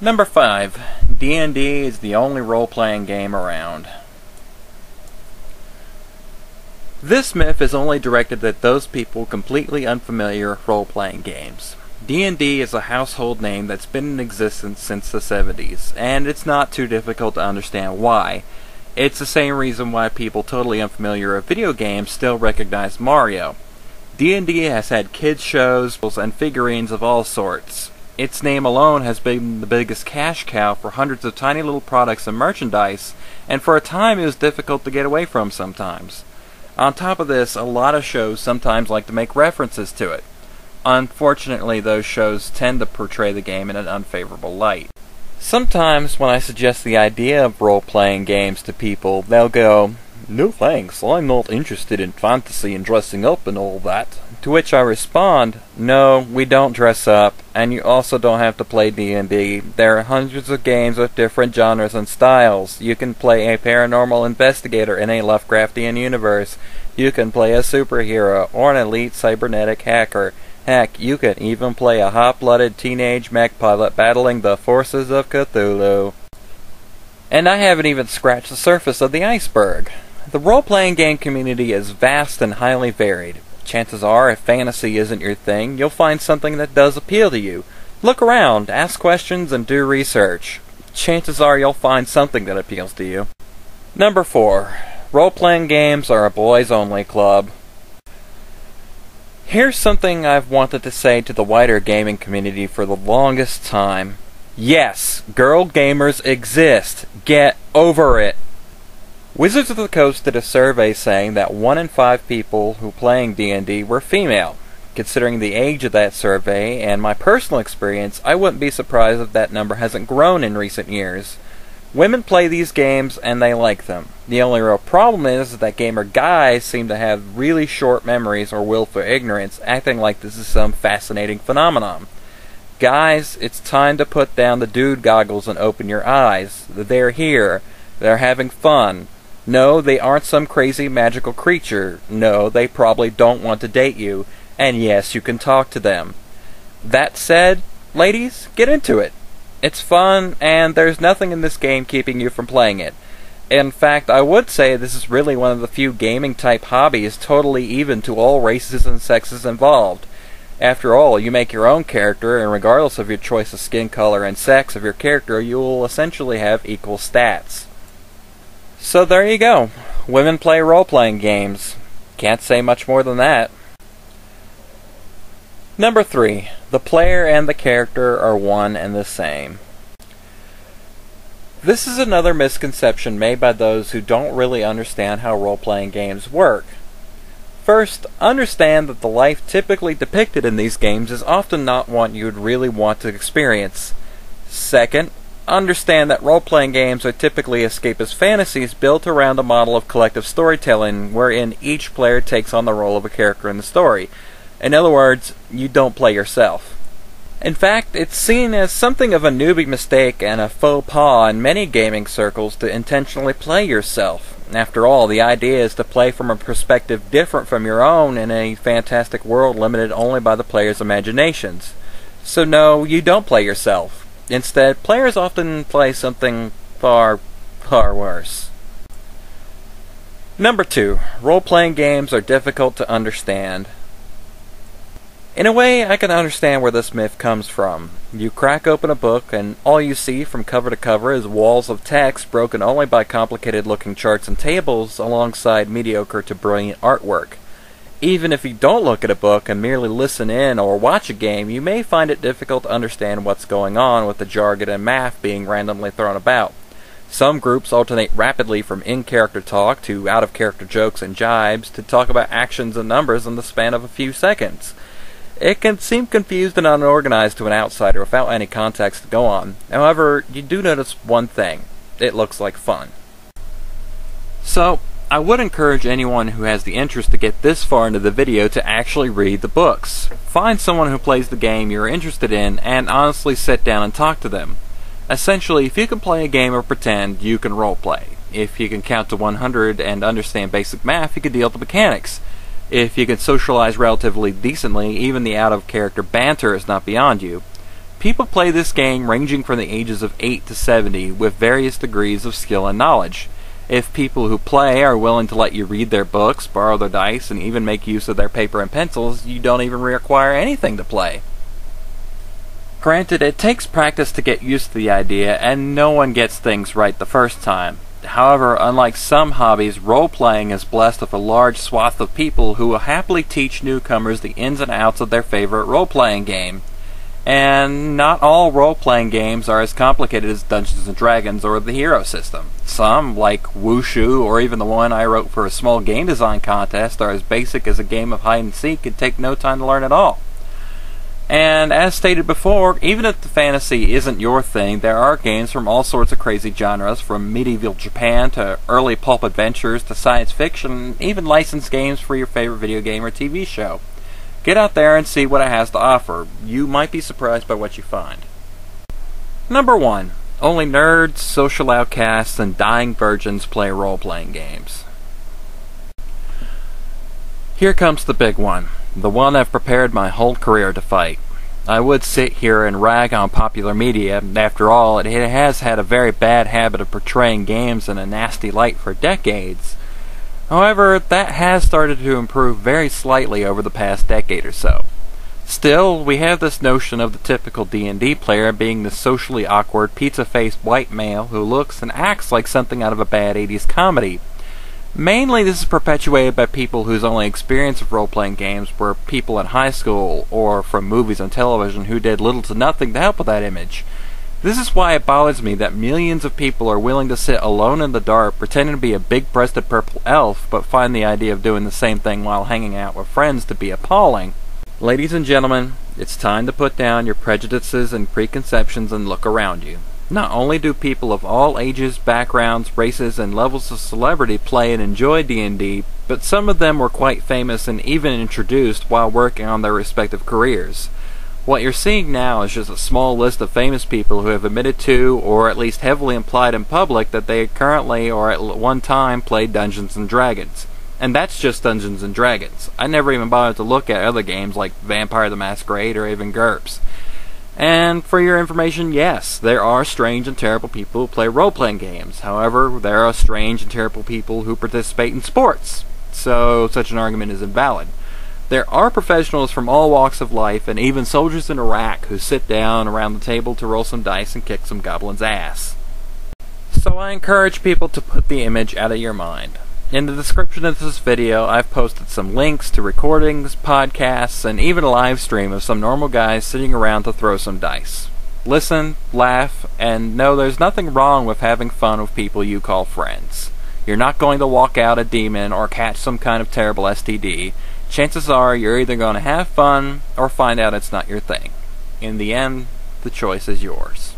Number 5. D&D is the only role-playing game around. This myth is only directed at those people completely unfamiliar with role-playing games. D&D is a household name that's been in existence since the 70s, and it's not too difficult to understand why. It's the same reason why people totally unfamiliar with video games still recognize Mario. D&D has had kids shows and figurines of all sorts. Its name alone has been the biggest cash cow for hundreds of tiny little products and merchandise, and for a time it was difficult to get away from sometimes. On top of this, a lot of shows sometimes like to make references to it. Unfortunately, those shows tend to portray the game in an unfavorable light. Sometimes when I suggest the idea of role-playing games to people, they'll go, "No thanks, I'm not interested in fantasy and dressing up and all that." To which I respond, "No, we don't dress up, and you also don't have to play D&D. There are hundreds of games with different genres and styles. You can play a paranormal investigator in a Lovecraftian universe. You can play a superhero or an elite cybernetic hacker. Heck, you can even play a hot-blooded teenage mech pilot battling the forces of Cthulhu." And I haven't even scratched the surface of the iceberg. The role-playing game community is vast and highly varied. Chances are, if fantasy isn't your thing, you'll find something that does appeal to you. Look around, ask questions, and do research. Chances are you'll find something that appeals to you. Number 4. Role-playing games are a boys-only club. Here's something I've wanted to say to the wider gaming community for the longest time. Yes, girl gamers exist. Get over it. Wizards of the Coast did a survey saying that 1 in 5 people who playing D&D were female. Considering the age of that survey and my personal experience, I wouldn't be surprised if that number hasn't grown in recent years. Women play these games and they like them. The only real problem is that gamer guys seem to have really short memories or willful ignorance, acting like this is some fascinating phenomenon. Guys, it's time to put down the dude goggles and open your eyes. They're here. They're having fun. No, they aren't some crazy magical creature. No, they probably don't want to date you. And yes, you can talk to them. That said, ladies, get into it. It's fun, and there's nothing in this game keeping you from playing it. In fact, I would say this is really one of the few gaming-type hobbies totally even to all races and sexes involved. After all, you make your own character, and regardless of your choice of skin color and sex of your character, you will essentially have equal stats. So there you go. Women play role-playing games. Can't say much more than that. Number 3. The player and the character are one and the same. This is another misconception made by those who don't really understand how role-playing games work. First, understand that the life typically depicted in these games is often not one you'd really want to experience. Second, understand that role-playing games are typically escapist fantasies built around a model of collective storytelling wherein each player takes on the role of a character in the story. In other words, you don't play yourself. In fact, it's seen as something of a newbie mistake and a faux pas in many gaming circles to intentionally play yourself. After all, the idea is to play from a perspective different from your own in a fantastic world limited only by the player's imaginations. So no, you don't play yourself. Instead, players often play something far, far worse. Number 2. Role-playing games are difficult to understand. In a way, I can understand where this myth comes from. You crack open a book, and all you see from cover to cover is walls of text broken only by complicated-looking charts and tables alongside mediocre to brilliant artwork. Even if you don't look at a book and merely listen in or watch a game, you may find it difficult to understand what's going on with the jargon and math being randomly thrown about. Some groups alternate rapidly from in-character talk to out-of-character jokes and jibes to talk about actions and numbers in the span of a few seconds. It can seem confused and unorganized to an outsider without any context to go on. However, you do notice one thing. It looks like fun. So, I would encourage anyone who has the interest to get this far into the video to actually read the books. Find someone who plays the game you're interested in and honestly sit down and talk to them. Essentially, if you can play a game or pretend, you can roleplay. If you can count to 100 and understand basic math, you can deal with the mechanics. If you can socialize relatively decently, even the out-of-character banter is not beyond you. People play this game ranging from the ages of 8 to 70 with various degrees of skill and knowledge. If people who play are willing to let you read their books, borrow their dice, and even make use of their paper and pencils, you don't even require anything to play. Granted, it takes practice to get used to the idea, and no one gets things right the first time. However, unlike some hobbies, role-playing is blessed with a large swath of people who will happily teach newcomers the ins and outs of their favorite role-playing game. And not all role-playing games are as complicated as Dungeons & Dragons or the Hero system. Some, like Wushu or even the one I wrote for a small game design contest, are as basic as a game of hide-and-seek and take no time to learn at all. And as stated before, even if the fantasy isn't your thing, there are games from all sorts of crazy genres, from medieval Japan to early pulp adventures to science fiction, even licensed games for your favorite video game or TV show. Get out there and see what it has to offer. You might be surprised by what you find. Number 1. Only nerds, social outcasts, and dying virgins play role-playing games. Here comes the big one. The one I've prepared my whole career to fight. I would sit here and rag on popular media. After all, it has had a very bad habit of portraying games in a nasty light for decades. However, that has started to improve very slightly over the past decade or so. Still, we have this notion of the typical D&D player being the socially awkward, pizza-faced white male who looks and acts like something out of a bad 80s comedy. Mainly this is perpetuated by people whose only experience of role-playing games were people in high school or from movies and television who did little to nothing to help with that image. This is why it bothers me that millions of people are willing to sit alone in the dark pretending to be a big-breasted purple elf, but find the idea of doing the same thing while hanging out with friends to be appalling. Ladies and gentlemen, it's time to put down your prejudices and preconceptions and look around you. Not only do people of all ages, backgrounds, races, and levels of celebrity play and enjoy D&D, but some of them were quite famous and even introduced while working on their respective careers. What you're seeing now is just a small list of famous people who have admitted to, or at least heavily implied in public, that they currently or at one time played Dungeons & Dragons. And that's just Dungeons & Dragons. I never even bothered to look at other games like Vampire the Masquerade or even GURPS. And for your information, yes, there are strange and terrible people who play role-playing games. However, there are strange and terrible people who participate in sports. So such an argument is invalid. There are professionals from all walks of life, and even soldiers in Iraq, who sit down around the table to roll some dice and kick some goblins' ass. So I encourage people to put the image out of your mind. In the description of this video, I've posted some links to recordings, podcasts, and even a live stream of some normal guys sitting around to throw some dice. Listen, laugh, and know there's nothing wrong with having fun with people you call friends. You're not going to walk out a demon or catch some kind of terrible STD. Chances are you're either going to have fun or find out it's not your thing. In the end, the choice is yours.